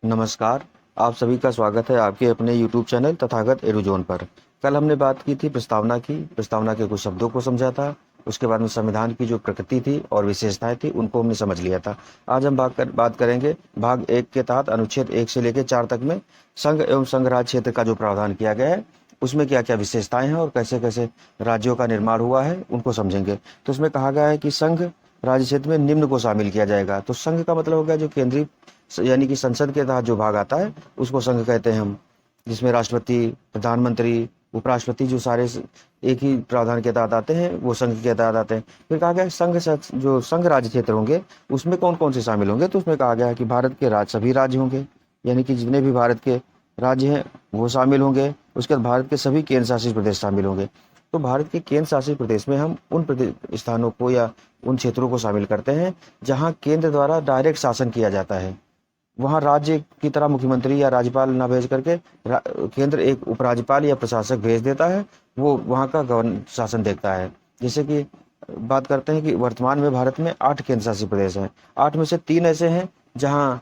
नमस्कार। आप सभी का स्वागत है आपके अपने YouTube चैनल तथागत एडुजोन पर। कल हमने बात की थी प्रस्तावना के कुछ शब्दों को समझा था। उसके बाद में संविधान की जो प्रकृति थी और विशेषताएं थी उनको हमने समझ लिया था। आज हम बात करेंगे भाग 1 के तहत अनुच्छेद 1 से लेकर 4 तक में संघ एवं संघ राज्य क्षेत्र का जो प्रावधान किया गया है उसमें क्या क्या विशेषताएं हैं और कैसे कैसे राज्यों का निर्माण हुआ है उनको समझेंगे। तो उसमें कहा गया है कि संघ राज्य क्षेत्र में निम्न को शामिल किया जाएगा। तो संघ का मतलब हो गया जो केंद्रीय यानी कि संसद के तहत जो भाग आता है उसको संघ कहते हैं हम, जिसमें राष्ट्रपति, प्रधानमंत्री, उपराष्ट्रपति जो सारे एक ही प्रावधान के तहत आते हैं वो संघ के तहत आते हैं। फिर कहा गया संघ जो संघ राज्य क्षेत्र होंगे उसमें कौन कौन से शामिल होंगे। तो उसमें कहा गया है कि भारत के सभी राज्य होंगे, यानी कि जितने भी भारत के राज्य हैं वो शामिल होंगे। उसके बाद भारत के सभी केंद्र शासित प्रदेश शामिल होंगे। तो भारत के केंद्र शासित प्रदेश में हम उन स्थानों को या उन क्षेत्रों को शामिल करते हैं जहां केंद्र द्वारा डायरेक्ट शासन किया जाता है। वहाँ राज्य की तरह मुख्यमंत्री या राज्यपाल ना भेज करके केंद्र एक उपराज्यपाल या प्रशासक भेज देता है, वो वहाँ का गवर्न शासन देखता है। जैसे कि बात करते हैं कि वर्तमान में भारत में 8 केंद्र शासित प्रदेश हैं। 8 में से 3 ऐसे हैं जहाँ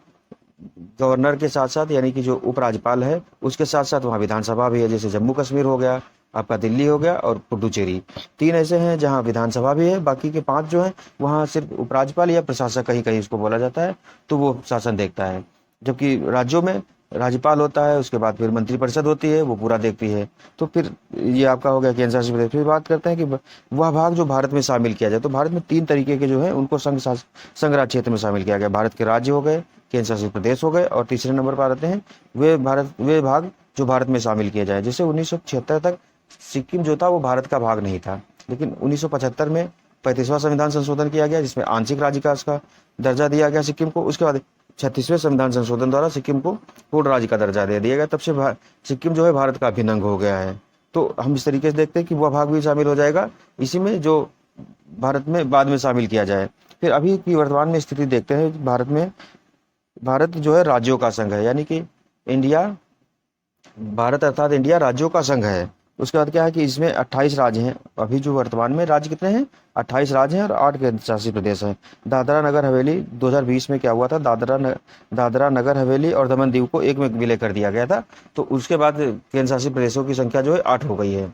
गवर्नर के साथ साथ यानी कि जो उपराज्यपाल है उसके साथ साथ वहाँ विधानसभा भी है, जैसे जम्मू कश्मीर हो गया, आपका दिल्ली हो गया और पुडुचेरी। 3 ऐसे हैं जहाँ विधानसभा भी है, बाकी के 5 जो हैं वहाँ सिर्फ उपराज्यपाल या प्रशासक कहीं कहीं उसको बोला जाता है, तो वो शासन देखता है। जबकि राज्यों में राज्यपाल होता है, उसके बाद फिर मंत्रिपरिषद होती है, वो पूरा देखती है। तो फिर ये आपका हो गया केंद्र शासित प्रदेश। फिर बात करते हैं कि वह भाग जो भारत में शामिल किया जाए। तो भारत में 3 तरीके के जो है उनको संघ राज्य क्षेत्र में शामिल किया गया। भारत के राज्य हो गए, केंद्र शासित प्रदेश हो गए और तीसरे नंबर पर आते हैं वे भाग जो भारत में शामिल किए जाए। जैसे 1976 तक सिक्किम जो था वो भारत का भाग नहीं था, लेकिन 1975 में 35वां संविधान संशोधन किया गया जिसमें आंशिक राज्य का उसका दर्जा दिया गया सिक्किम को। उसके बाद 36वें संविधान संशोधन द्वारा सिक्किम को पूर्ण राज्य का दर्जा दे दिया गया। तब से सिक्किम जो है भारत का अभिन्न अंग हो गया है। तो हम इस तरीके से देखते हैं कि वह भाग भी शामिल हो जाएगा इसी में जो भारत में बाद में शामिल किया जाए। फिर अभी की वर्तमान में स्थिति देखते हैं। भारत जो है राज्यों का संघ है, यानी कि भारत अर्थात इंडिया राज्यों का संघ है। उसके बाद क्या है कि इसमें 28 राज्य हैं। अभी जो वर्तमान में राज्य कितने हैं? 28 राज्य हैं और 8 केंद्र शासित प्रदेश हैं। दादरा नगर हवेली 2020 में क्या हुआ था, दादरा नगर हवेली और दमन दीव को एक में विलय कर दिया गया था। तो उसके बाद केंद्र शासित प्रदेशों की संख्या जो है 8 हो गई है।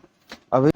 अभी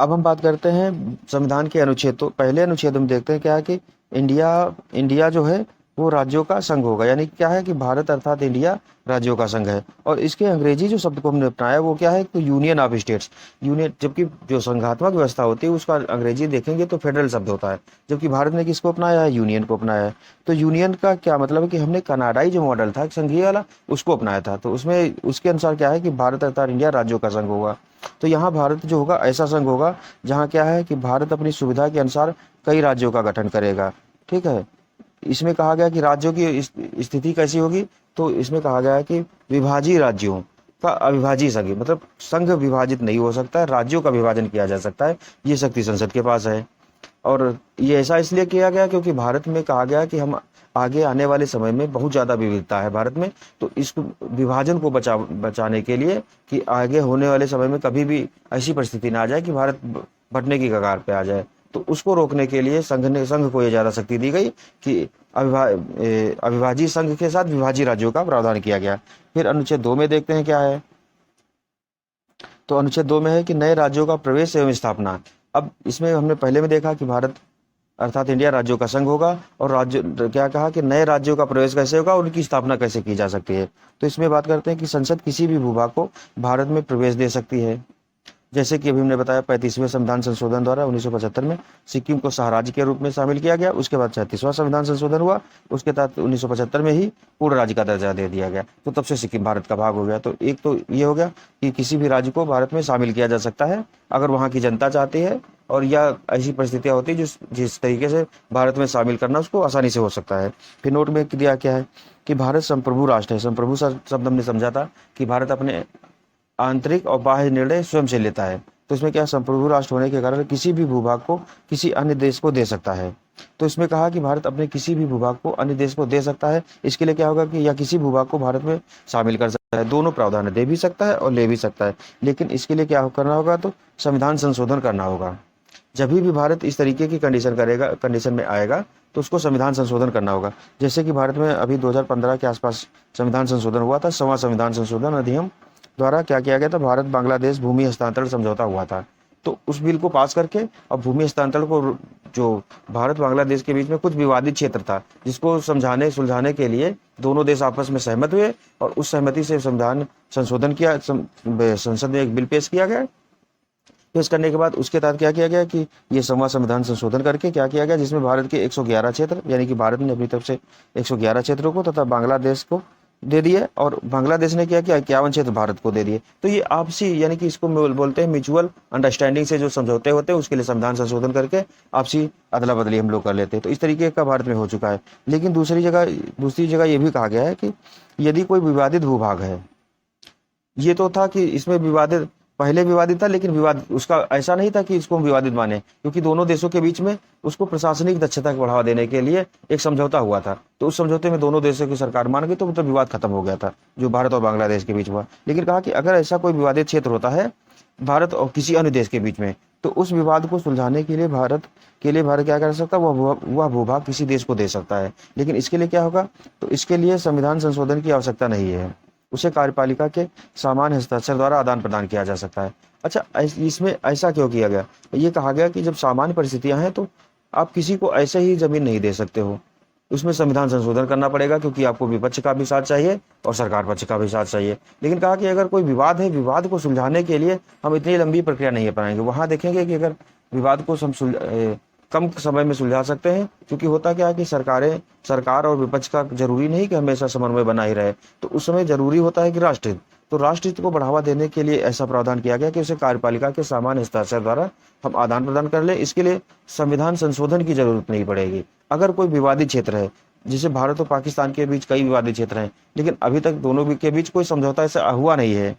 अब हम बात करते हैं संविधान के अनुच्छेद। तो पहले अनुच्छेद हम देखते हैं क्या है कि इंडिया जो है वो राज्यों का संघ होगा, यानी क्या है कि भारत अर्थात इंडिया राज्यों का संघ है। और इसके अंग्रेजी जो शब्द को हमने अपनाया वो क्या है, तो यूनियन ऑफ स्टेट्स। यूनियन, जबकि जो संघात्मक व्यवस्था होती है उसका अंग्रेजी देखेंगे तो फेडरल शब्द होता है, जबकि भारत ने किसको अपनाया है? यूनियन को अपनाया है। तो यूनियन का क्या मतलब है कि हमने कनाडाई जो मॉडल था संघीय वाला उसको अपनाया था। तो उसमें उसके अनुसार क्या है कि भारत अर्थात इंडिया राज्यों का संघ होगा। तो यहाँ भारत जो होगा ऐसा संघ होगा जहाँ क्या है कि भारत अपनी सुविधा के अनुसार कई राज्यों का गठन करेगा। ठीक है। इसमें कहा गया कि राज्यों की स्थिति कैसी होगी, तो इसमें कहा गया है कि विभाजीय राज्यों का अविभाजीय संघ, मतलब संघ विभाजित नहीं हो सकता है, राज्यों का विभाजन किया जा सकता है। ये शक्ति संसद के पास है। और ये ऐसा इसलिए किया गया क्योंकि भारत में कहा गया कि हम आगे आने वाले समय में बहुत ज़्यादा विविधता है भारत में। तो इस विभाजन को बचाने के लिए कि आगे होने वाले समय में कभी भी ऐसी परिस्थिति ना आ जाए कि भारत बंटने की कगार पे आ जाए, तो उसको रोकने के लिए संघ को ये ज़्यादा शक्ति दी गई कि अविभाजित संघ के साथ विभाजित राज्यों का प्रावधान किया गया। फिर अनुच्छेद 2 में देखते हैं क्या है। तो अनुच्छेद 2 में है कि नए राज्यों का प्रवेश एवं स्थापना। अब इसमें हमने पहले में देखा कि भारत अर्थात इंडिया राज्यों का संघ होगा, और राज्य क्या कहा कि नए राज्यों का प्रवेश कैसे होगा, उनकी स्थापना कैसे की जा सकती है। तो इसमें बात करते हैं कि संसद किसी भी भूभाग को भारत में प्रवेश दे सकती है। जैसे कि अभी हमने बताया 35वें संविधान संशोधन द्वारा 1975 में सिक्किम को सह राज्य के रूप में शामिल किया गया। उसके बाद 36वां संविधान संशोधन हुआ, उसके तहत 1975 में ही पूर्ण राज्य का दर्जा दे दिया गया। तो तब से सिक्किम भारत का भाग हो गया। तो एक तो ये हो गया कि किसी भी राज्य को भारत में शामिल किया जा सकता है अगर वहाँ की जनता चाहती है, और या ऐसी परिस्थितियाँ होती है जिस तरीके से भारत में शामिल करना उसको आसानी से हो सकता है। फिर नोट में दिया क्या है कि भारत संप्रभु राष्ट्र है। संप्रभु शब्द हमने समझा था कि भारत अपने आंतरिक और बाह्य निर्णय स्वयं से लेता है। तो इसमें क्या, संप्रभु राष्ट्र होने के कारण किसी भी भूभाग को किसी अन्य देश को दे सकता है। तो इसमें कहा कि भारत अपने किसी भी भूभाग को अन्य देश को दे सकता है। इसके लिए क्या होगा कि या किसी भूभाग को भारत में शामिल कर सकता है। दोनों प्रावधान दे भी सकता है और ले भी सकता है, लेकिन इसके लिए क्या करना होगा, तो संविधान संशोधन करना होगा। जब भी भारत इस तरीके की कंडीशन में आएगा तो उसको संविधान संशोधन करना होगा। जैसे कि भारत में अभी 2015 के आसपास संविधान संशोधन हुआ था, 6वां संविधान संशोधन अधिनियम द्वारा क्या किया गया था, भारत बांग्लादेश भूमि हस्तांतरण समझौता हुआ था। तो उस बिल को पास करके अब भूमि हस्तांतरण को, जो भारत बांग्लादेश के बीच में कुछ विवादित क्षेत्र था जिसको समझाने सुलझाने के लिए दोनों देश आपस में सहमत हुए और उस सहमति से संविधान संशोधन किया, संसद में एक बिल पेश किया गया। पेश करने के बाद उसके तहत क्या किया गया कि ये 6वां संविधान संशोधन करके क्या किया गया, जिसमें भारत के 111 क्षेत्र, यानी कि भारत ने अपनी तरफ से 111 क्षेत्रों को तथा बांग्लादेश को दे दिए और बांग्लादेश ने क्या किया, 51 क्षेत्र भारत को दे दिए। तो ये आपसी, यानी कि इसको बोलते हैं म्यूचुअल अंडरस्टैंडिंग से जो समझौते होते हैं उसके लिए संविधान संशोधन करके आपसी अदला बदली हम लोग कर लेते हैं। तो इस तरीके का भारत में हो चुका है। लेकिन दूसरी जगह ये भी कहा गया है कि यदि कोई विवादित भूभाग है, ये तो था कि इसमें विवादित, पहले विवादित था लेकिन विवाद उसका ऐसा नहीं था कि इसको हम विवादित माने, क्योंकि दोनों देशों के बीच में उसको प्रशासनिक दक्षता को बढ़ावा देने के लिए एक समझौता हुआ था। तो उस समझौते में दोनों देशों की सरकार मान गई, तो मतलब विवाद खत्म हो गया था जो भारत और बांग्लादेश के बीच हुआ। लेकिन कहा कि अगर ऐसा कोई विवादित क्षेत्र होता है भारत और किसी अन्य देश के बीच में, तो उस विवाद को सुलझाने के लिए भारत क्या कर सकता है, वह भूभाग किसी देश को दे सकता है। लेकिन इसके लिए क्या होगा, तो इसके लिए संविधान संशोधन की आवश्यकता नहीं है, उसे कार्यपालिका के सामान्य हस्ताक्षर द्वारा आदान प्रदान किया जा सकता है। अच्छा, इसमें ऐसा क्यों किया गया, ये कहा गया कि जब सामान्य परिस्थितियां हैं तो आप किसी को ऐसे ही जमीन नहीं दे सकते हो, उसमें संविधान संशोधन करना पड़ेगा, क्योंकि आपको विपक्ष का भी साथ चाहिए और सरकार पक्ष का भी साथ चाहिए। लेकिन कहा कि अगर कोई विवाद है, विवाद को सुलझाने के लिए हम इतनी लंबी प्रक्रिया नहीं अपनाएंगे। वहां देखेंगे कि अगर विवाद को कम समय में सुलझा सकते हैं, क्योंकि होता क्या है कि सरकार और विपक्ष का जरूरी नहीं कि हमेशा समन्वय बना ही रहे, तो उस समय जरूरी होता है कि राष्ट्रहित, तो राष्ट्रहित को बढ़ावा देने के लिए ऐसा प्रावधान किया गया कि उसे कार्यपालिका के सामान्य हस्ताक्षर द्वारा हम आदान प्रदान कर ले। इसके लिए संविधान संशोधन की जरूरत नहीं पड़ेगी। अगर कोई विवादित क्षेत्र है, जैसे भारत और पाकिस्तान के बीच कई विवादित क्षेत्र हैं, लेकिन अभी तक दोनों के बीच कोई समझौता ऐसा हुआ नहीं है,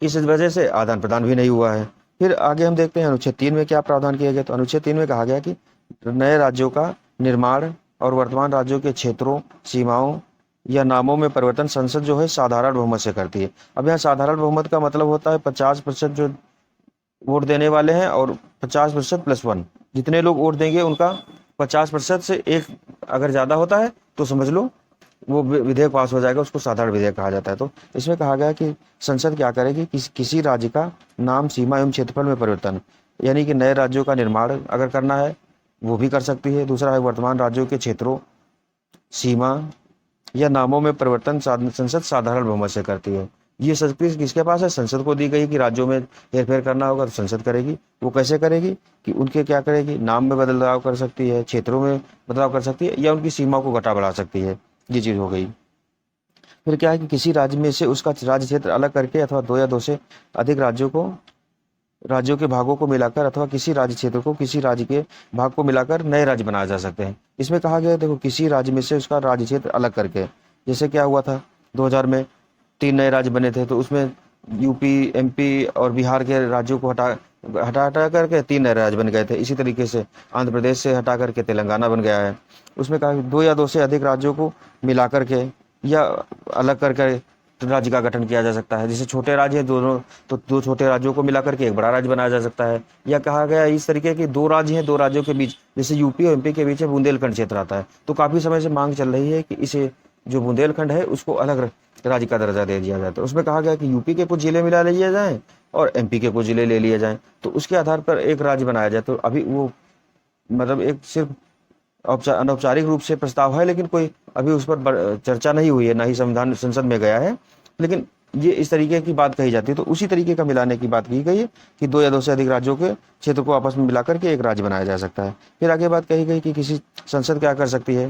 इस वजह से आदान प्रदान भी नहीं हुआ है। फिर आगे हम देखते हैं अनुच्छेद 3 में क्या प्रावधान किया गया। तो अनुच्छेद 3 में कहा गया कि नए राज्यों का निर्माण और वर्तमान राज्यों के क्षेत्रों, सीमाओं या नामों में परिवर्तन संसद जो है साधारण बहुमत से करती है। अब यहाँ साधारण बहुमत का मतलब होता है 50% जो वोट देने वाले हैं और 50% प्लस 1, जितने लोग वोट देंगे उनका 50% से एक अगर ज्यादा होता है तो समझ लो वो विधेयक पास हो जाएगा, उसको साधारण विधेयक कहा जाता है। तो इसमें कहा गया कि संसद क्या करेगी, किसी राज्य का नाम, सीमा एवं क्षेत्रफल में परिवर्तन, यानी कि नए राज्यों का निर्माण अगर करना है वो भी कर सकती है। दूसरा है वर्तमान राज्यों के क्षेत्रों, सीमा या नामों में परिवर्तन संसद साधारण बहुमत से करती है। ये शक्ति किसके पास है, संसद को दी गई कि राज्यों में हेरफेर करना होगा तो संसद करेगी। वो कैसे करेगी कि उनके क्या करेगी, नाम में बदलाव कर सकती है, क्षेत्रों में बदलाव कर सकती है, या उनकी सीमा को घटा बढ़ा सकती है। ये चीज हो गई। फिर क्या है कि किसी राज्य में से उसका राज्य क्षेत्र अलग करके अथवा 2 या 2 से अधिक राज्यों के भागों को मिलाकर अथवा किसी राज्य क्षेत्र को किसी राज्य के भाग को मिलाकर नए राज्य बनाए जा सकते हैं। इसमें कहा गया देखो, किसी राज्य में से उसका राज्य क्षेत्र अलग करके, जैसे क्या हुआ था 2000 में 3 नए राज्य बने थे, तो उसमें यूपी, एमपी और बिहार के राज्यों को हटा करके 3 नए राज्य बन गए थे। इसी तरीके से आंध्र प्रदेश से हटा करके तेलंगाना बन गया है। उसमें कहा 2 या 2 से अधिक राज्यों को मिला करके या अलग करके राज्य का गठन किया जा सकता है। जैसे छोटे राज्य है दोनों, तो 2 छोटे राज्यों को मिलाकर के एक बड़ा राज्य बनाया जा सकता है। या कहा गया इस तरीके के 2 राज्य हैं, 2 राज्यों के बीच, जैसे यूपी और एमपी के बीच बुंदेलखंड क्षेत्र आता है, तो काफी समय से मांग चल रही है कि इसे जो बुंदेलखंड है उसको अलग राज्य का दर्जा दे दिया जाए। तो उसमें कहा गया कि यूपी के कुछ जिले मिला लिए जाएं और एमपी के कुछ जिले ले लिए जाएं, तो उसके आधार पर एक राज्य बनाया जाए। तो अभी वो मतलब एक सिर्फ अनौपचारिक रूप से प्रस्ताव है, लेकिन कोई अभी उस पर चर्चा नहीं हुई है, ना ही संविधान संसद में गया है, लेकिन ये इस तरीके की बात कही जाती है। तो उसी तरीके का मिलाने की बात की गई है कि 2 या 2 से अधिक राज्यों के क्षेत्र को आपस में मिलाकर के एक राज्य बनाया जा सकता है। फिर आगे बात कही गई कि किसी संसद क्या कर सकती है,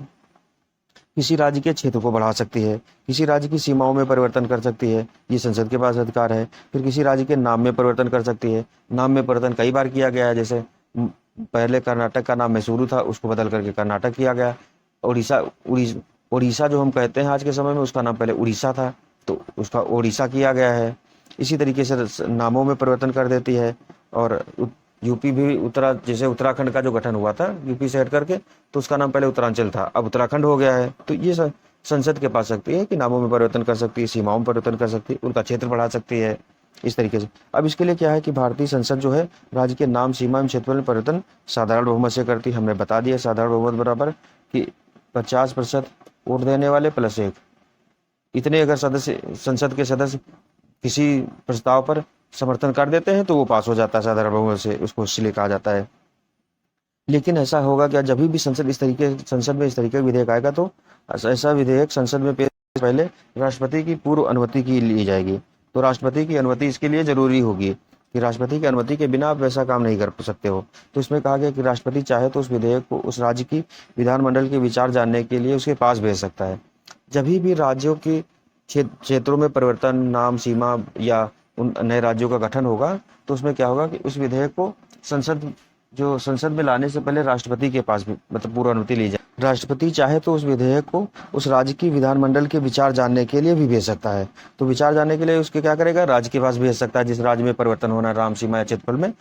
किसी राज्य के क्षेत्र को बढ़ा सकती है, किसी राज्य की सीमाओं में परिवर्तन कर सकती है, ये संसद के पास अधिकार है। फिर किसी राज्य के नाम में परिवर्तन कर सकती है। नाम में परिवर्तन कई बार किया गया है, जैसे पहले कर्नाटक का नाम मैसूरू था, उसको बदल करके कर्नाटक किया गया। उड़ीसा जो हम कहते हैं आज के समय में, उसका नाम पहले उड़ीसा था, तो उसका ओडिशा किया गया है। इसी तरीके से नामों में परिवर्तन कर देती है। और यूपी भी जैसे उत्तराखंड का जो गठन हुआ था यूपी से हट करके, तो उसका नाम पहले उत्तरांचल था, अब उत्तराखंड हो गया है। तो ये संसद के पास सकती है कि नामों में परिवर्तन कर सकती है, सीमाओं में परिवर्तन कर सकती है, उनका क्षेत्र बढ़ा सकती है। इस तरीके से। अब इसके लिए क्या है कि भारतीय संसद जो है राज्य के नाम, सीमा एवं क्षेत्रफल में परिवर्तन साधारण बहुमत से करती है। हमने बता दिया साधारण बहुमत बराबर कि 50% वोट देने वाले प्लस 1। इतने अगर सदस्य, संसद के सदस्य किसी प्रस्ताव पर समर्थन कर देते हैं तो वो पास हो जाता है साधारण बहुमत से, उसको इसलिए कहा जाता है। लेकिन ऐसा होगा क्या, जब भी संसद में इस तरीके का विधेयक आएगा तो ऐसा विधेयक संसद में पेश पहले राष्ट्रपति की पूर्व अनुमति की ली जाएगी। तो राष्ट्रपति की अनुमति इसके लिए जरूरी होगी कि राष्ट्रपति की अनुमति के बिना आप वैसा काम नहीं कर सकते हो। तो इसमें कहा गया कि राष्ट्रपति चाहे तो उस विधेयक को उस राज्य की विधानमंडल के विचार जानने के लिए उसके पास भेज सकता है। जब भी राज्यों के क्षेत्रों में परिवर्तन, नाम, सीमा या उन नए राज्यों का गठन होगा तो उसमें क्या होगा कि उस विधेयक को संसद में लाने से पहले राष्ट्रपति के पास भी मतलब पूर्व अनुमति ली जाए। राष्ट्रपति चाहे तो उस विधेयक को उस राज्य की विधानमंडल के विचार जानने के लिए भी भेज सकता है। तो विचार जानने के लिए उसके क्या करेगा, राज्य के पास भेज सकता है जिस राज्य में परिवर्तन होना है, नाम, सीमा या क्षेत्रफल में।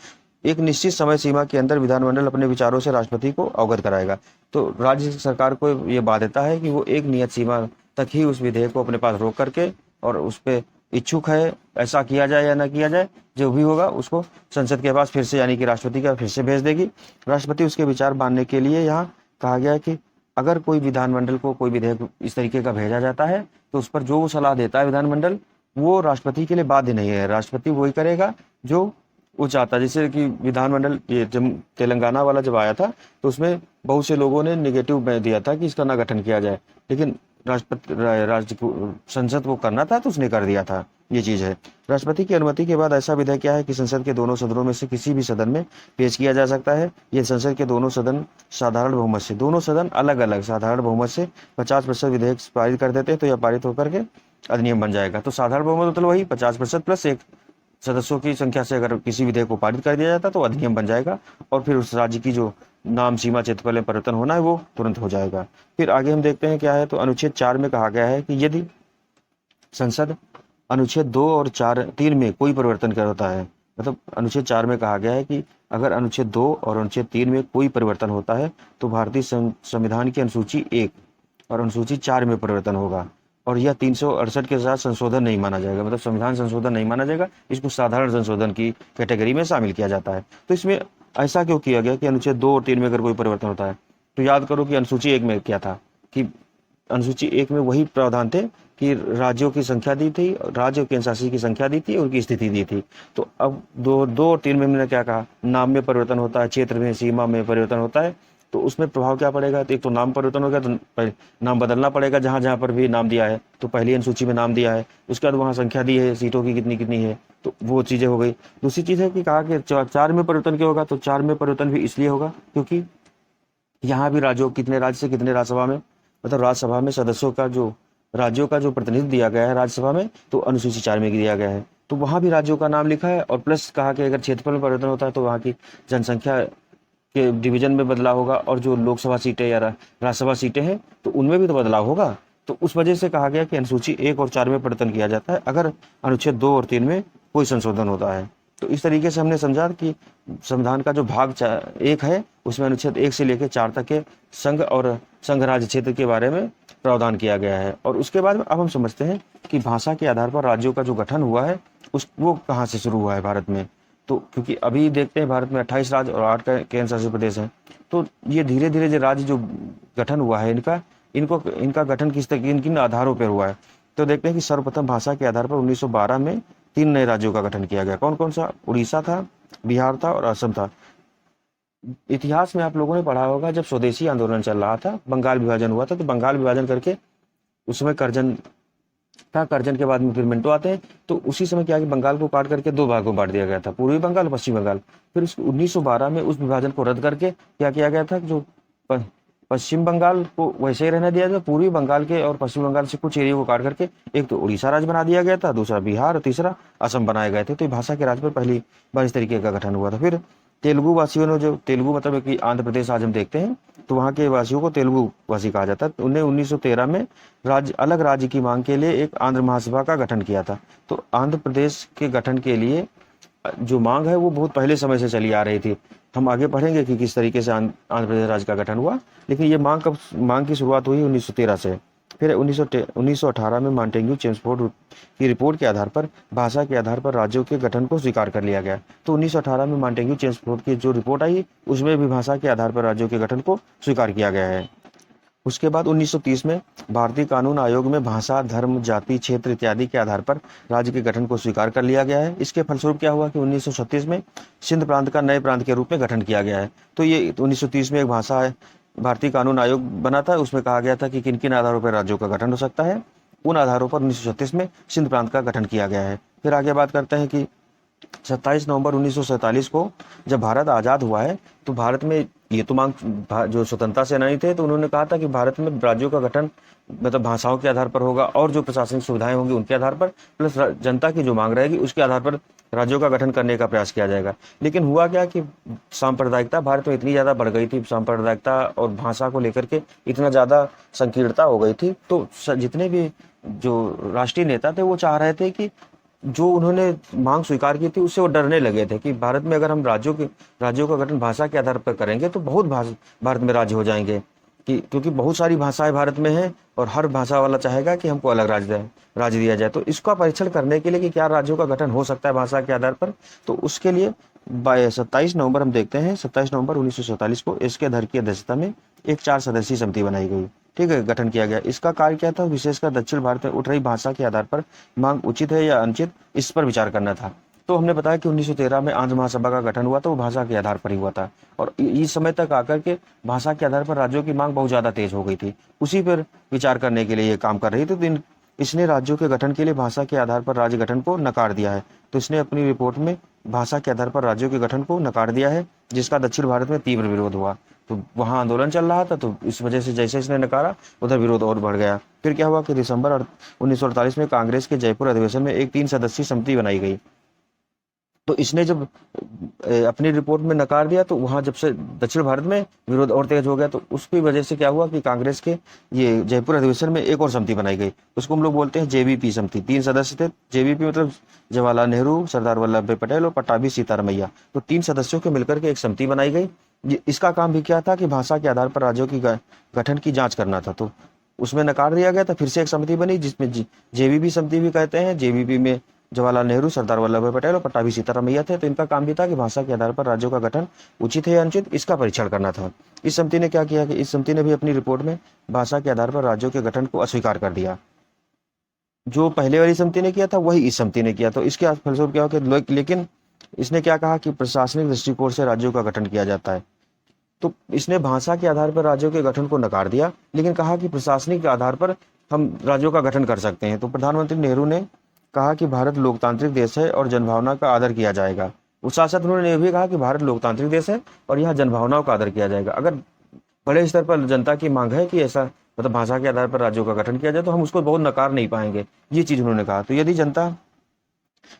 एक निश्चित समय सीमा के अंदर विधानमंडल अपने विचारों से राष्ट्रपति को अवगत कराएगा। तो राज्य सरकार को ये बाध्यता है कि वो एक नियत सीमा तक ही उस विधेयक को अपने पास रोक करके और उस पर इच्छुक है ऐसा किया जाए या ना किया जाए, जो भी होगा उसको संसद के पास फिर से यानी कि राष्ट्रपति का फिर से भेज देगी। राष्ट्रपति उसके विचार मानने के लिए यहाँ कहा गया है कि अगर कोई विधानमंडल को कोई विधेयक इस तरीके का भेजा जाता है तो उस पर जो वो सलाह देता है विधानमंडल, वो राष्ट्रपति के लिए बाध्य नहीं है। राष्ट्रपति वही करेगा जो वो चाहता है। जैसे कि विधानमंडल ये जब तेलंगाना वाला जब आया था तो उसमें बहुत से लोगों ने निगेटिव में दिया था कि इसका ना गठन किया जाए, लेकिन संसद को करना था तो उसने कर दिया था। ये चीज है। राष्ट्रपति की अनुमति के बाद ऐसा विधेयक क्या है कि संसद के दोनों सदनों में से किसी भी सदन में पेश किया जा सकता है। ये संसद के दोनों सदन साधारण बहुमत से, दोनों सदन अलग अलग साधारण बहुमत से 50% विधेयक पारित कर देते हैं तो यह पारित होकर के अधिनियम बन जाएगा। तो साधारण बहुमत मतलब वही 50% प्लस 1 सदस्यों की संख्या से अगर किसी विधेयक को पारित कर दिया जाता तो अधिनियम बन जाएगा और फिर उस राज्य की जो नाम, सीमा, क्षेत्रफल में परिवर्तन होना है वो तुरंत हो जाएगा। फिर आगे हम देखते हैं क्या है। तो अनुच्छेद 4 में कहा गया है कि यदि संसद अनुच्छेद 2 और 3 में कोई परिवर्तन करता है, मतलब अनुच्छेद 4 में कहा गया है कि अगर अनुच्छेद 2 और अनुच्छेद 3 में कोई परिवर्तन होता है तो भारतीय संविधान की अनुसूची 1 और अनुसूची 4 में परिवर्तन होगा और यह 368 के साथ संशोधन नहीं माना जाएगा। मतलब संविधान संशोधन नहीं माना जाएगा, इसको साधारण संशोधन की कैटेगरी में शामिल किया जाता है। तो इसमें ऐसा क्यों किया गया कि अनुच्छेद 2 और 3 में अगर कोई परिवर्तन होता है तो याद करो कि अनुसूची 1 में क्या था कि अनुसूची 1 में वही प्रावधान थे कि राज्यों की संख्या दी थी, राज्य केंद्र शासित की संख्या दी थी, उनकी स्थिति दी थी। तो अब 2 और 3 में हमने क्या कहा, नाम में परिवर्तन होता है, क्षेत्र में, सीमा में परिवर्तन होता है। तो उसमें प्रभाव क्या पड़ेगा, तो एक तो नाम परिवर्तन हो गया तो नाम बदलना पड़ेगा जहां जहां पर भी नाम दिया है। तो पहली अनुसूची में नाम दिया है, उसके बाद वहां संख्या दी है सीटों की कितनी कितनी है, तो वो चीजें हो गई। दूसरी चीज है कि कहा कि 4 में परिवर्तन क्यों होगा, तो 4 में परिवर्तन भी इसलिए होगा क्योंकि यहाँ भी राज्यों कितने राज्य से कितने राज्यसभा में, मतलब राज्यसभा में सदस्यों का जो राज्यों का जो प्रतिनिधित्व दिया गया है राज्यसभा में तो अनुसूची 4 में दिया गया है। तो वहां भी राज्यों का नाम लिखा है और प्लस कहा कि अगर क्षेत्रफल में परिवर्तन होता है तो वहां की जनसंख्या के डिवीजन में बदलाव होगा और जो लोकसभा सीटें या राज्यसभा सीटें हैं तो उनमें भी तो बदलाव होगा। तो उस वजह से कहा गया कि अनुसूची 1 और 4 में परिवर्तन किया जाता है अगर अनुच्छेद 2 और 3 में कोई संशोधन होता है। तो इस तरीके से हमने समझा कि संविधान का जो भाग 1 है उसमें अनुच्छेद 1 से लेकर 4 तक के संघ और संघ राज्य क्षेत्र के बारे में प्रावधान किया गया है। और उसके बाद में अब हम समझते हैं कि भाषा के आधार पर राज्यों का जो गठन हुआ है वो कहाँ से शुरू हुआ है भारत में। तो क्योंकि अभी देखते हैं भारत में 28 राज्य और 8 केंद्र शासित प्रदेश हैं, तो ये धीरे धीरे जो राज्य जो गठन हुआ है इनका गठन किन आधारों पर हुआ है। तो देखते हैं कि सर्वप्रथम भाषा के आधार पर 1912 में 3 नए राज्यों का गठन किया गया। कौन कौन सा, उड़ीसा था, बिहार था और असम था। इतिहास में आप लोगों ने पढ़ा होगा जब स्वदेशी आंदोलन चल रहा था, बंगाल विभाजन हुआ था, तो बंगाल विभाजन करके उस समय करजन था, करजन के बाद में फिर मिंटो आते हैं। तो उसी समय क्या कि बंगाल को काट करके 2 भागों में बांट दिया गया था, पूर्वी बंगाल और पश्चिम बंगाल। फिर 1912 में उस विभाजन को रद्द करके क्या किया गया था, जो पश्चिम बंगाल को वैसे ही रहने दिया गया, पूर्वी बंगाल के और पश्चिम बंगाल से कुछ एरिया को काट करके एक तो उड़ीसा राज्य बना दिया गया था, दूसरा बिहार और तीसरा असम बनाए गए थे। तो भाषा के राज्य पर पहली बार इस तरीके का गठन हुआ था। फिर तेलुगु वासियों ने, जो तेलुगु मतलब कि आंध्र प्रदेश आज हम देखते हैं, तो वहाँ के वासियों को तेलुगु वासी कहा जाता है। उन्हें 1913 में अलग राज्य की मांग के लिए एक आंध्र महासभा का गठन किया था। तो आंध्र प्रदेश के गठन के लिए जो मांग है वो बहुत पहले समय से चली आ रही थी। हम आगे पढ़ेंगे कि किस तरीके से आंध्र प्रदेश राज्य का गठन हुआ, लेकिन ये मांग की शुरुआत हुई 1913 से। फिर 1918 में मॉन्टेग्यू चेम्सफोर्ड की रिपोर्ट के आधार पर भाषा के आधार पर राज्यों के गठन को स्वीकार कर लिया गया। तो 1918 में मॉन्टेग्यू चेम्सफोर्ड की जो रिपोर्ट आई उसमें भी भाषा के आधार पर राज्यों के गठन को स्वीकार किया गया है। उसके बाद 1930 में भारतीय कानून आयोग में भाषा, धर्म, जाति, क्षेत्र इत्यादि के आधार पर राज्य के गठन को स्वीकार कर लिया गया है। इसके फलस्वरूप क्या हुआ कि 1936 में सिंध प्रांत का नए प्रांत के रूप में गठन किया गया है। तो ये 1930 में एक भाषा है भारतीय कानून आयोग बना था, उसमें कहा गया था कि किन किन आधारों पर राज्यों का गठन हो सकता है। उन आधारों पर 1936 में सिंध प्रांत का गठन किया गया है। फिर आगे बात करते हैं कि 27 नवंबर 1947 को जब भारत आज़ाद हुआ है तो भारत में ये तो मांग जो स्वतंत्रता सेनानी थे तो उन्होंने कहा था कि भारत में राज्यों का गठन मतलब भाषाओं के आधार पर होगा और जो प्रशासनिक सुविधाएं होंगी उनके आधार पर प्लस जनता की जो मांग रहेगी उसके आधार पर राज्यों का गठन करने का प्रयास किया जाएगा। लेकिन हुआ क्या कि सांप्रदायिकता भारत में इतनी ज़्यादा बढ़ गई थी, सांप्रदायिकता और भाषा को लेकर के इतना ज़्यादा संकीर्णता हो गई थी, तो जितने भी जो राष्ट्रीय नेता थे वो चाह रहे थे कि जो उन्होंने मांग स्वीकार की थी उससे वो डरने लगे थे कि भारत में अगर हम राज्यों का गठन भाषा के आधार पर करेंगे तो बहुत भारत में राज्य हो जाएंगे कि क्योंकि बहुत सारी भाषाएं भारत में हैं और हर भाषा वाला चाहेगा कि हमको अलग राज्य दिया जाए। तो इसका परीक्षण करने के लिए कि क्या राज्यों का गठन हो सकता है भाषा के आधार पर, तो उसके लिए 27 नवंबर हम देखते हैं 27 नवंबर 1947 को इसके अध्यक्ष की अध्यक्षता में एक 4 सदस्यीय समिति बनाई गई। ठीक है, गठन किया गया। इसका कार्य क्या था, विशेषकर दक्षिण भारत में उठ रही भाषा के आधार पर मांग उचित है या अनुचित इस पर विचार करना था। तो हमने बताया कि 1913 में आंध्र महासभा का गठन हुआ तो वो भाषा के आधार पर ही हुआ था और इस समय तक आकर के भाषा के आधार पर राज्यों की मांग बहुत ज्यादा तेज हो गई थी, उसी पर विचार करने के लिए ये काम कर रही थी। तो इसने राज्यों के गठन के लिए भाषा के आधार पर राज्य गठन को नकार दिया है। तो इसने अपनी रिपोर्ट में भाषा के आधार पर राज्यों के गठन को नकार दिया है, जिसका दक्षिण भारत में तीव्र विरोध हुआ। तो वहां आंदोलन चल रहा था, तो इस वजह से जैसे इसने नकारा उधर विरोध और बढ़ गया। फिर क्या हुआ कि दिसंबर 1948 में कांग्रेस के जयपुर अधिवेशन में एक 3 सदस्यीय समिति बनाई गई। तो इसने जब अपनी रिपोर्ट में नकार दिया तो वहां जब से दक्षिण भारत में विरोध और तेज हो गया, तो उसकी वजह से क्या हुआ कि कांग्रेस के ये जयपुर अधिवेशन में एक और समिति बनाई गई, उसको हम लोग बोलते हैं जेबीपी समिति। 3 सदस्य थे, जेबीपी मतलब जवाहरलाल नेहरू, सरदार वल्लभ भाई पटेल और पट्टाभी सीतारमैया। तो 3 सदस्यों के मिलकर के एक समिति बनाई गई। इसका काम भी क्या था कि भाषा के आधार पर राज्यों की गठन की जांच करना था। तो उसमें नकार दिया गया था, फिर से एक समिति बनी जिसमें जेबीपी समिति भी कहते हैं। जेबीपी में जवाहरलाल नेहरू, सरदार वल्लभ भाई पटेल और पट्टाभी सीतारमैया थे। तो इनका काम भी था कि भाषा के आधार पर राज्यों का गठन उचित है या अनुचित इसका परीक्षण करना था। इस समिति ने क्या किया कि इस समिति ने भी अपनी रिपोर्ट में भाषा के आधार पर राज्यों के गठन को अस्वीकार कर दिया। जो पहले वाली समिति ने किया था वही इस समिति ने किया। तो इसके फलस्वरूप क्या हो, लेकिन इसने क्या कहा कि प्रशासनिक दृष्टिकोण से राज्यों का गठन किया जाता है। तो इसने भाषा के आधार पर राज्यों के गठन को नकार दिया, लेकिन कहा कि प्रशासनिक आधार पर हम राज्यों का गठन कर सकते हैं। तो प्रधानमंत्री नेहरू ने कहा कि भारत लोकतांत्रिक देश है और जनभावना का आदर किया जाएगा। उस साथ साथ उन्होंने यह भी कहा कि भारत लोकतांत्रिक देश है और यहाँ जनभावनाओं का आदर किया जाएगा। अगर बड़े स्तर पर जनता की मांग है कि ऐसा मतलब भाषा के आधार पर राज्यों का गठन किया जाए तो हम उसको बहुत नकार नहीं पाएंगे, ये चीज उन्होंने कहा। तो यदि जनता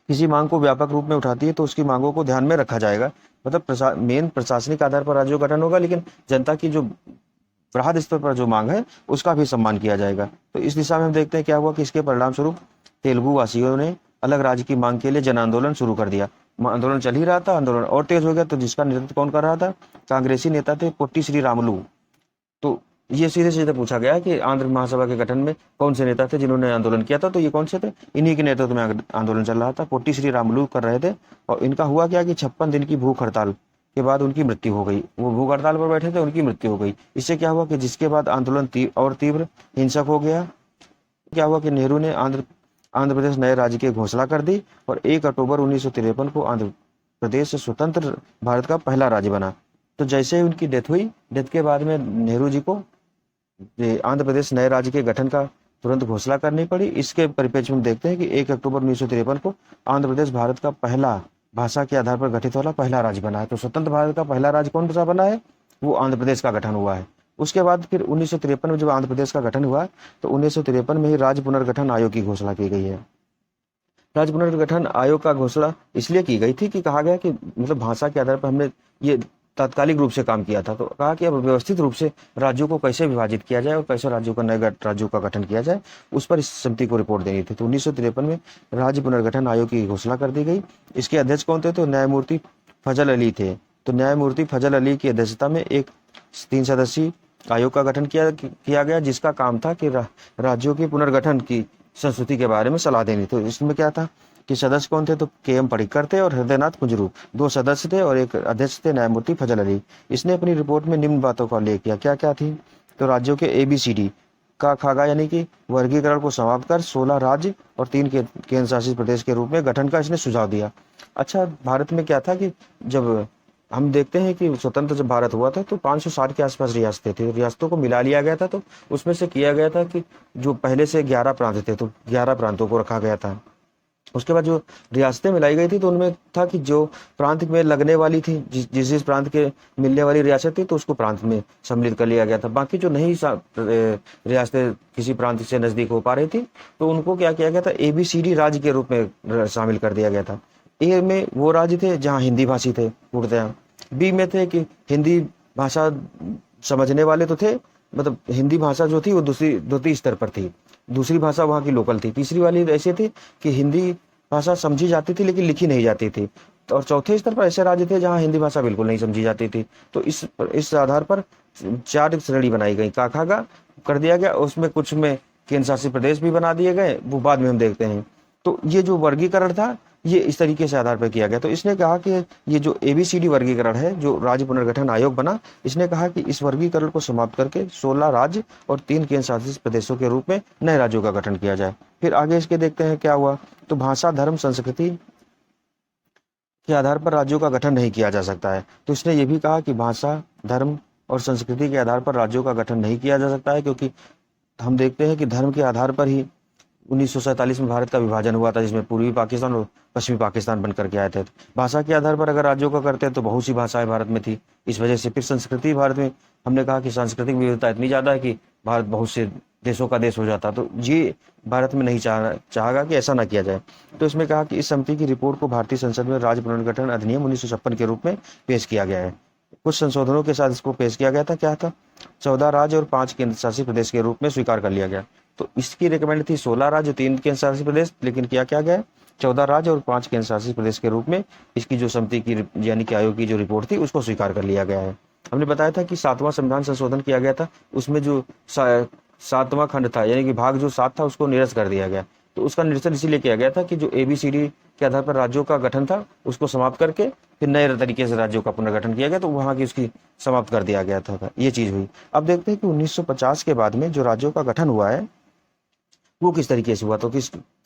किसी मांग को व्यापक रूप में उठाती है तो उसकी मांगों को ध्यान में रखा जाएगा। मतलब मेन प्रशासनिक आधार पर राज्यों का गठन होगा, लेकिन जनता की जो वृहद स्तर पर जो मांग है उसका भी सम्मान किया जाएगा। तो इस दिशा में हम देखते हैं क्या हुआ कि इसके परिणाम स्वरूप तेलुगु वासियों ने अलग राज्य की मांग के लिए जन आंदोलन शुरू कर दिया। आंदोलन चल ही रहा था, आंदोलन और तेज हो गया। तो जिसका नेतृत्व कौन कर रहा था, कांग्रेसी नेता थे पोट्टी श्री रामुलु। तो ये सीधे सीधे पूछा गया कि आंध्र महासभा के गठन में कौन से नेता थे जिन्होंने आंदोलन किया था, तो ये कौन से थे, इन्हीं के नेतृत्व में आंदोलन चल रहा था। पोट्टी श्री रामुलु कर रहे थे और इनका हुआ क्या कि 56 दिन की भूख हड़ताल के बाद उनकी मृत्यु हो गई। वो भूख हड़ताल पर बैठे थे, उनकी मृत्यु हो गई। इससे क्या हुआ कि जिसके बाद आंदोलन और तीव्र हिंसक हो गया। क्या हुआ कि नेहरू ने आंध्र प्रदेश नए राज्य की घोषणा कर दी और 1 अक्टूबर 1953 को आंध्र प्रदेश स्वतंत्र भारत का पहला राज्य बना। तो जैसे ही उनकी डेथ हुई, डेथ के बाद में नेहरू जी को आंध्र प्रदेश नए राज्य के गठन का तुरंत घोषणा करनी पड़ी। इसके परिप्रेक्ष्य में देखते हैं कि 1 अक्टूबर 1953 को आंध्र प्रदेश भारत का पहला भाषा के आधार पर गठित वाला पहला राज्य बना है। तो स्वतंत्र भारत का पहला राज्य कौन सा बना है, वो आंध्र प्रदेश का गठन हुआ है। उसके बाद फिर 1953 में जब आंध्र प्रदेश का गठन हुआ तो 1953 में ही राज्य पुनर्गठन आयोग की घोषणा की गई है। राज्य पुनर्गठन आयोग का घोषणा इसलिए की गई थी कि कहा गया कि मतलब भाषा के आधार पर हमने ये तात्कालिक रूप से काम किया था, तो कहा कि अब व्यवस्थित रूप से राज्यों को कैसे विभाजित किया जाए और कैसे राज्यों का नए राज्यों का गठन किया जाए, उस पर इस समिति को रिपोर्ट देनी थी। तो 1953 में राज्य पुनर्गठन आयोग की घोषणा कर दी गई। इसके अध्यक्ष कौन थे, तो न्यायमूर्ति फजल अली थे। तो न्यायमूर्ति फजल अली की अध्यक्षता में एक 3 सदस्यीय आयोग का गठन किया गया, जिसका काम था कि राज्यों के पुनर्गठन की संस्कृति के बारे में सलाह देनी। तो इसमें क्या था कि सदस्य कौन थे, तो के एम पडिक्कर थे और हृदयनाथ कुंजरू, दो सदस्य थे और एक अध्यक्ष थे न्यायमूर्ति फजल अली। इसने अपनी रिपोर्ट में निम्न बातों का उल्लेख किया। क्या क्या थी, तो राज्यों के ABCD का खागा यानी कि वर्गीकरण को समाप्त कर 16 राज्य और 3 केंद्र शासित प्रदेश के रूप में गठन का इसने सुझाव दिया। अच्छा, भारत में क्या था कि जब हम देखते हैं कि स्वतंत्र जब भारत हुआ था तो 560 के आसपास रियासतें थी, रियासतों को मिला लिया गया था। तो उसमें से किया गया था कि जो पहले से 11 प्रांत थे तो 11 प्रांतों को रखा गया था। उसके बाद जो रियासतें मिलाई गई थी तो उनमें था कि जो प्रांत में लगने वाली थी, जिस प्रांत के मिलने वाली रियासत थी तो उसको प्रांत में सम्मिलित कर लिया गया था। बाकी जो नहीं रियासतें किसी प्रांत से नजदीक हो पा रही थी तो उनको क्या किया गया था, ABCD राज्य के रूप में शामिल कर दिया गया था। ए में वो राज्य थे जहाँ हिंदी भाषी थे पूर्णतः, बी में थे कि हिंदी भाषा समझने वाले तो थे, मतलब हिंदी भाषा जो थी वो द्वितीय स्तर पर थी, दूसरी भाषा वहाँ की लोकल थी। तीसरी वाली ऐसे थी कि हिंदी भाषा समझी जाती थी लेकिन लिखी नहीं जाती थी। और चौथे स्तर पर ऐसे राज्य थे जहाँ हिंदी भाषा बिल्कुल नहीं समझी जाती थी। तो इस आधार पर 4 श्रेणी बनाई गई, काखागा कर दिया गया। उसमें कुछ में केंद्र शासित प्रदेश भी बना दिए गए, वो बाद में हम देखते हैं। तो ये जो वर्गीकरण था ये इस तरीके से आधार पर किया गया। तो इसने कहा कि ये जो ABCD वर्गीकरण है, जो राज्य पुनर्गठन आयोग बना, इसने कहा कि इस वर्गीकरण को समाप्त करके 16 राज्य और 3 केंद्र शासित प्रदेशों के रूप में नए राज्यों का गठन किया जाए। फिर आगे इसके देखते हैं क्या हुआ। तो भाषा, धर्म, संस्कृति के आधार पर राज्यों का गठन नहीं किया जा सकता है। तो इसने ये भी कहा कि भाषा, धर्म और संस्कृति के आधार पर राज्यों का गठन नहीं किया जा सकता है, क्योंकि हम देखते हैं कि धर्म के आधार पर ही 1947 में भारत का विभाजन हुआ था, जिसमें पूर्वी पाकिस्तान और पश्चिमी पाकिस्तान बनकर के आए थे। भाषा के आधार पर अगर राज्यों का करते हैं तो बहुत सी भाषाएं भारत में थी, इस वजह से। फिर संस्कृति, भारत में हमने कहा कि सांस्कृतिक विविधता इतनी ज़्यादा है कि भारत बहुत से देशों का देश हो जाता, तो ये भारत में नहीं चाहेगा कि ऐसा ना किया जाए। तो इसमें कहा कि इस समिति की रिपोर्ट को भारतीय संसद में राज्य पुनर्गठन अधिनियम 1956 के रूप में पेश किया गया है। कुछ संशोधनों के साथ इसको पेश किया गया था। क्या था, 14 राज्य और 5 केंद्र शासित प्रदेश के रूप में स्वीकार कर लिया गया। तो इसकी रिकमेंड थी 16 राज्य, 3 केंद्र शासित प्रदेश, लेकिन क्या गया, 14 राज्य और 5 केंद्र शासित प्रदेश के रूप में इसकी जो समिति की यानी कि आयोग की जो रिपोर्ट थी उसको स्वीकार कर लिया गया है। हमने बताया था कि 7वां संविधान संशोधन किया गया था, उसमें जो 7वां खंड था यानी कि भाग जो 7 था उसको निरस्त कर दिया गया। तो उसका निरसन इसीलिए किया गया था कि जो ABCD के आधार पर राज्यों का गठन था उसको समाप्त करके फिर नए तरीके से राज्यों का पुनर्गठन किया गया, तो वहां की उसकी समाप्त कर दिया गया था। ये चीज हुई। अब देखते हैं कि 1950 के बाद में जो राज्यों का गठन हुआ है वो किस तरीके से हुआ, तो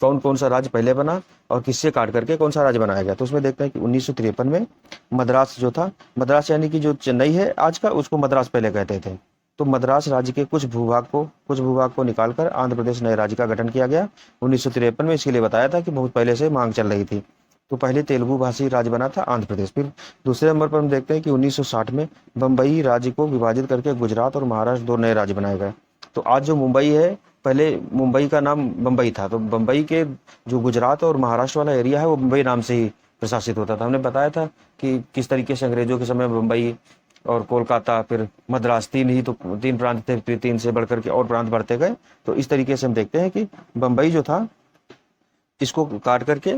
कौन कौन सा राज्य पहले बना और किससे काट करके कौन सा राज्य बनाया गया। तो उसमें देखते हैं कि 1953 में मद्रास जो था, मद्रास यानी कि जो चेन्नई है आज का, उसको मद्रास पहले कहते थे। तो मद्रास राज्य के कुछ भूभाग को निकालकर आंध्र प्रदेश नए राज्य का गठन किया गया 1953 में। इसके लिए बताया था कि बहुत पहले से मांग चल रही थी। तो पहले तेलुगु भाषी राज्य बना था आंध्र प्रदेश। फिर दूसरे नंबर पर हम देखते हैं कि 1960 में बम्बई राज्य को विभाजित करके गुजरात और महाराष्ट्र 2 नए राज्य बनाए गए। तो आज जो मुंबई है, पहले मुंबई का नाम बम्बई था, तो बम्बई के जो गुजरात और महाराष्ट्र वाला एरिया है वो मुंबई नाम से ही प्रशासित होता था। हमने बताया था कि किस तरीके से अंग्रेजों के समय मुंबई और कोलकाता फिर मद्रास, 3 प्रांत थे, फिर 3 से बढ़कर के और प्रांत बढ़ते गए। तो इस तरीके से हम देखते हैं कि बम्बई जो था इसको काट करके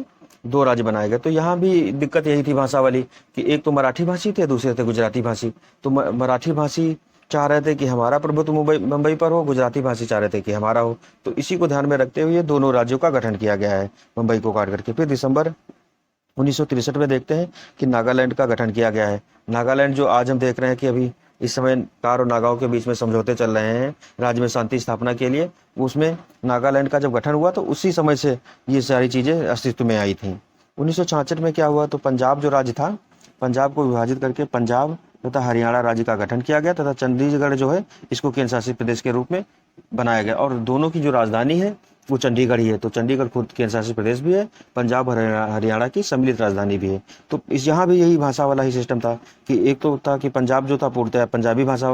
2 राज्य बनाए गए। तो यहाँ भी दिक्कत यही थी भाषा वाली कि एक तो मराठी भाषी थे, दूसरे थे गुजराती भाषी। तो मराठी भाषी चाह रहे थे कि हमारा प्रभुत्व मुंबई पर हो, गुजराती भाषी चाह रहे थे कि हमारा हो। तो इसी को ध्यान में रखते हुए दोनों राज्यों का गठन किया गया है मुंबई को काट करके। फिर दिसंबर 1963 में देखते हैं कि नागालैंड का गठन किया गया है। नागालैंड जो आज हम देख रहे हैं कि अभी इस समय कार और नागाओं के बीच में समझौते चल रहे हैं राज्य में शांति स्थापना के लिए, उसमें नागालैंड का जब गठन हुआ तो उसी समय से ये सारी चीजें अस्तित्व में आई थी। 1966 में क्या हुआ, तो पंजाब जो राज्य था, पंजाब को विभाजित करके पंजाब तथा हरियाणा राज्य का गठन किया गया तथा चंडीगढ़ जो है इसको केंद्र शासित प्रदेश के रूप में बनाया गया। और दोनों की जो राजधानी है वो चंडीगढ़ ही है। तो चंडीगढ़ खुद केंद्र शासित प्रदेश भी है, पंजाब और हरियाणा की सम्मिलित राजधानी भी है। तो इस यहाँ भी यही भाषा वाला ही सिस्टम था कि एक तो था कि पंजाब जो था पूर्णतः पंजाबी भाषा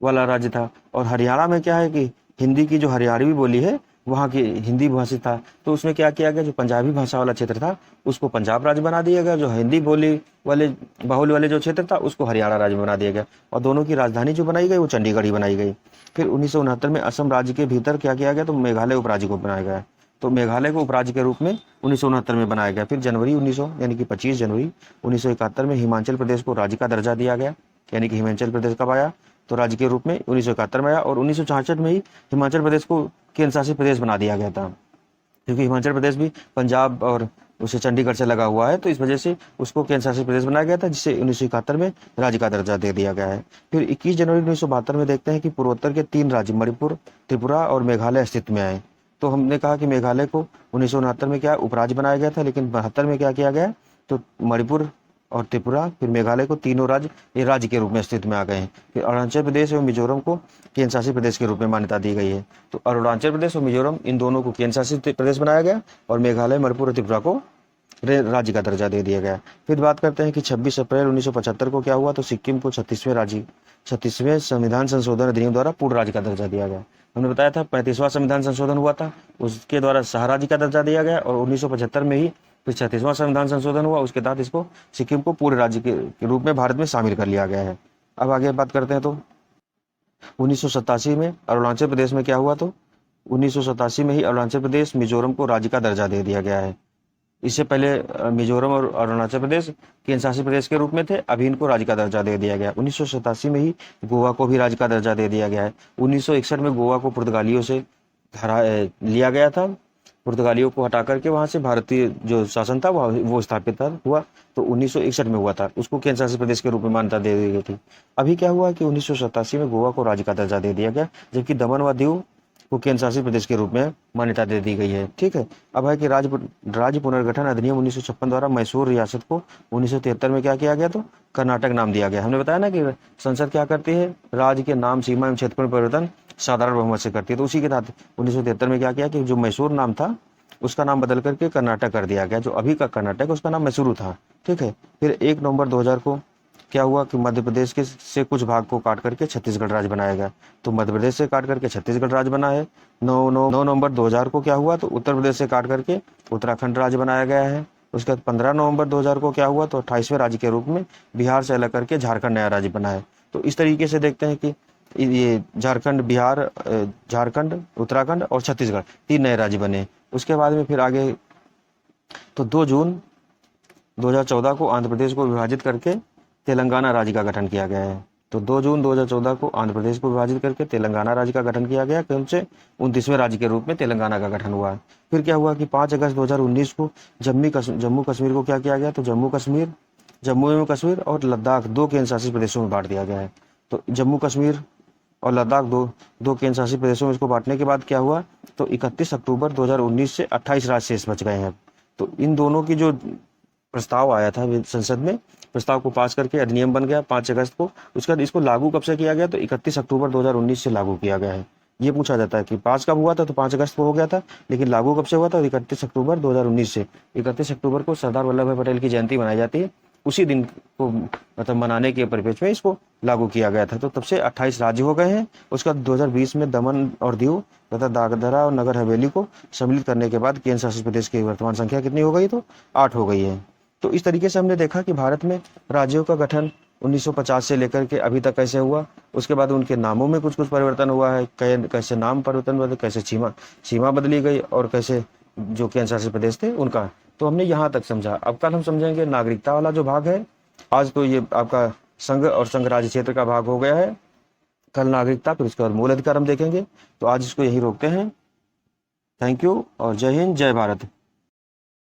वाला राज्य था, और हरियाणा में क्या है कि हिंदी की जो हरियाणवी बोली है वहाँ की हिंदी भाषी था। तो उसमें क्या किया गया, जो पंजाबी भाषा वाला क्षेत्र था उसको पंजाब राज्य बना दिया गया, जो हिंदी बोली वाले बाहुल्य वाले जो क्षेत्र था उसको हरियाणा राज्य बना दिया गया, और दोनों की राजधानी जो बनाई गई वो चंडीगढ़ ही बनाई गई। फिर 1969 में असम राज्य के भीतर क्या किया गया, तो मेघालय उपराज्य को बनाया गया। तो मेघालय को उपराज्य के रूप में 1969 में बनाया गया। फिर जनवरी 1900 यानी कि 25 जनवरी 1971 में हिमाचल प्रदेश को राज्य का दर्जा दिया गया, यानी कि हिमाचल प्रदेश कब आया, तो राज्य के रूप में 1971 में आया, और 1966 में ही हिमाचल प्रदेश को केंद्र शासित प्रदेश बना दिया गया था, क्योंकि हिमाचल प्रदेश भी पंजाब और उसे चंडीगढ़ से लगा हुआ है, तो इस वजह से उसको केंद्र शासित प्रदेश बनाया गया था, जिसे 1971 में राज्य का दर्जा दे दिया गया है। फिर 21 जनवरी 1972 में देखते हैं कि पूर्वोत्तर के 3 राज्य मणिपुर, त्रिपुरा और मेघालय अस्तित्व में आए। तो हमने कहा कि मेघालय को 1969 में क्या उपराज्य बनाया गया था, लेकिन 72 में क्या किया गया, तो मणिपुर और त्रिपुरा फिर मेघालय को तीनों राज्य ये राज्य के रूप में अस्तित्व में आ गए हैं। फिर अरुणाचल प्रदेश और मिजोरम को केंद्र शासित प्रदेश के रूप में मान्यता दी गई है। तो अरुणाचल प्रदेश और मिजोरम इन दोनों को केंद्र शासित प्रदेश बनाया गया, और मेघालय, मणिपुर और त्रिपुरा को राज्य का दर्जा दे दिया गया। फिर बात करते हैं कि 26 अप्रैल 1975 को क्या हुआ, तो सिक्किम को 36वें संविधान संशोधन अधिनियम द्वारा पूर्ण राज्य का दर्जा दिया गया। हमने बताया था 35वां संविधान संशोधन हुआ था, उसके द्वारा सह राज्य का दर्जा दिया गया, और 1975 में ही फिर 36वां संविधान संशोधन हुआ, उसके तहत इसको सिक्किम को पूर्ण राज्य के रूप में भारत में शामिल कर लिया गया है। अब आगे बात करते हैं, तो 1987 में अरुणाचल प्रदेश में क्या हुआ, तो 1987 में ही अरुणाचल प्रदेश, मिजोरम को राज्य का दर्जा दे दिया गया है। इससे पहले मिजोरम और अरुणाचल प्रदेश केंद्र शासित प्रदेश के रूप में थे, अभी इनको राज्य का दर्जा दे दिया गया। 1987 में ही गोवा को भी राज्य का दर्जा दे दिया गया है। 1961 में गोवा को पुर्तगालियों से लिया गया था, पुर्तगालियों को हटा करके वहां से भारतीय जो शासन था वो स्थापित हुआ, तो 1961 में हुआ था, उसको केंद्र शासित प्रदेश के रूप में मान्यता दे दी गई थी। अभी क्या हुआ कि 1987 में गोवा को राज्य का दर्जा दे दिया गया, जबकि दमन व दीव को केंद्र शासित प्रदेश के रूप में मान्यता दे दी गई है। ठीक है। अब है कि राज्य पुनर्गठन अधिनियम 1956 द्वारा मैसूर रियासत को 1973 में क्या किया गया, तो कर्नाटक नाम दिया गया। हमने बताया ना कि संसद क्या करती है, राज्य के नाम, सीमा एवं क्षेत्र में परिवर्तन साधारण बहुमत से करती है, तो उसी के तहत 1973 में क्या किया कि जो मैसूर नाम था उसका नाम बदल करके कर्नाटक कर दिया गया, जो अभी का कर्नाटक उसका नाम मैसूरू था। ठीक है। फिर 1 नवंबर 2000 को क्या हुआ कि मध्य प्रदेश के से कुछ भाग को काट करके छत्तीसगढ़ राज्य बनाया गया, तो मध्य प्रदेश से काट करके छत्तीसगढ़ राज्य बना है। 9 नवंबर 2000 को क्या हुआ, तो उत्तर प्रदेश से काट करके उत्तराखंड राज्य बनाया गया है। उसके बाद 15 नवंबर 2000 को क्या हुआ, तो 28वें राज्य के रूप में बिहार से अलग करके झारखंड नया राज्य बना है। तो इस तरीके से देखते हैं कि ये झारखंड, बिहार, झारखंड, उत्तराखंड और छत्तीसगढ़ 3 नए राज्य बने। उसके बाद में फिर आगे तो 2 जून 2014 को आंध्र प्रदेश को विभाजित करके तेलंगाना राज्य का गठन किया गया है। तो 2 जून 2014 को आंध्र प्रदेश को विभाजित करके तेलंगाना राज्य का गठन किया गया, क्रम से 29वें राज्य के रूप में तेलंगाना का गठन हुआ। फिर क्या हुआ कि 5 अगस्त 2019 को जम्मू कश्मीर को क्या किया गया, तो जम्मू एवं कश्मीर और लद्दाख 2 केंद्र शासित प्रदेशों में बांट दिया गया है। तो जम्मू कश्मीर और लद्दाख दो केंद्र शासित प्रदेशों में इसको बांटने के बाद क्या हुआ, तो 31 अक्टूबर 2019 से 28 राज्य शेष बच गए हैं। तो इन दोनों की जो प्रस्ताव आया था संसद में, प्रस्ताव को पास करके अधिनियम बन गया 5 अगस्त को। उसके बाद इसको लागू कब से किया गया, तो 31 अक्टूबर 2019 से लागू किया गया है। ये पूछा जाता है कि पास कब हुआ था, तो 5 अगस्त को हो गया था, लेकिन लागू कब से हुआ था, 31 अक्टूबर 2019 से। 31 अक्टूबर को सरदार वल्लभ भाई पटेल की जयंती मनाई जाती है, उसी दिन को मतलब मनाने के परिप्रेक्ष्य में इसको लागू किया गया था। तो तब से 28 राज्य हो गए हैं। उसके बाद 2020 में दमन और दीव तथा दादरा और नगर हवेली को सम्मिलित करने के बाद केंद्र शासित प्रदेश की वर्तमान संख्या कितनी हो गई, तो 8 हो गई है। तो इस तरीके से हमने देखा कि भारत में राज्यों का गठन 1950 से लेकर के अभी तक कैसे हुआ, उसके बाद उनके नामों में कुछ परिवर्तन हुआ है, कैसे नाम परिवर्तन हुआ, कैसे सीमा बदली गई, और कैसे जो केंद्र शासित प्रदेश थे उनका। तो हमने यहाँ तक समझा। अब कल हम समझेंगे नागरिकता वाला जो भाग है। आज तो ये आपका संघ और संघ राज्य क्षेत्र का भाग हो गया है, कल नागरिकता, फिर उसके बाद मूल अधिकार हम देखेंगे। तो आज इसको यही रोकते हैं। थैंक यू और जय हिंद, जय भारत।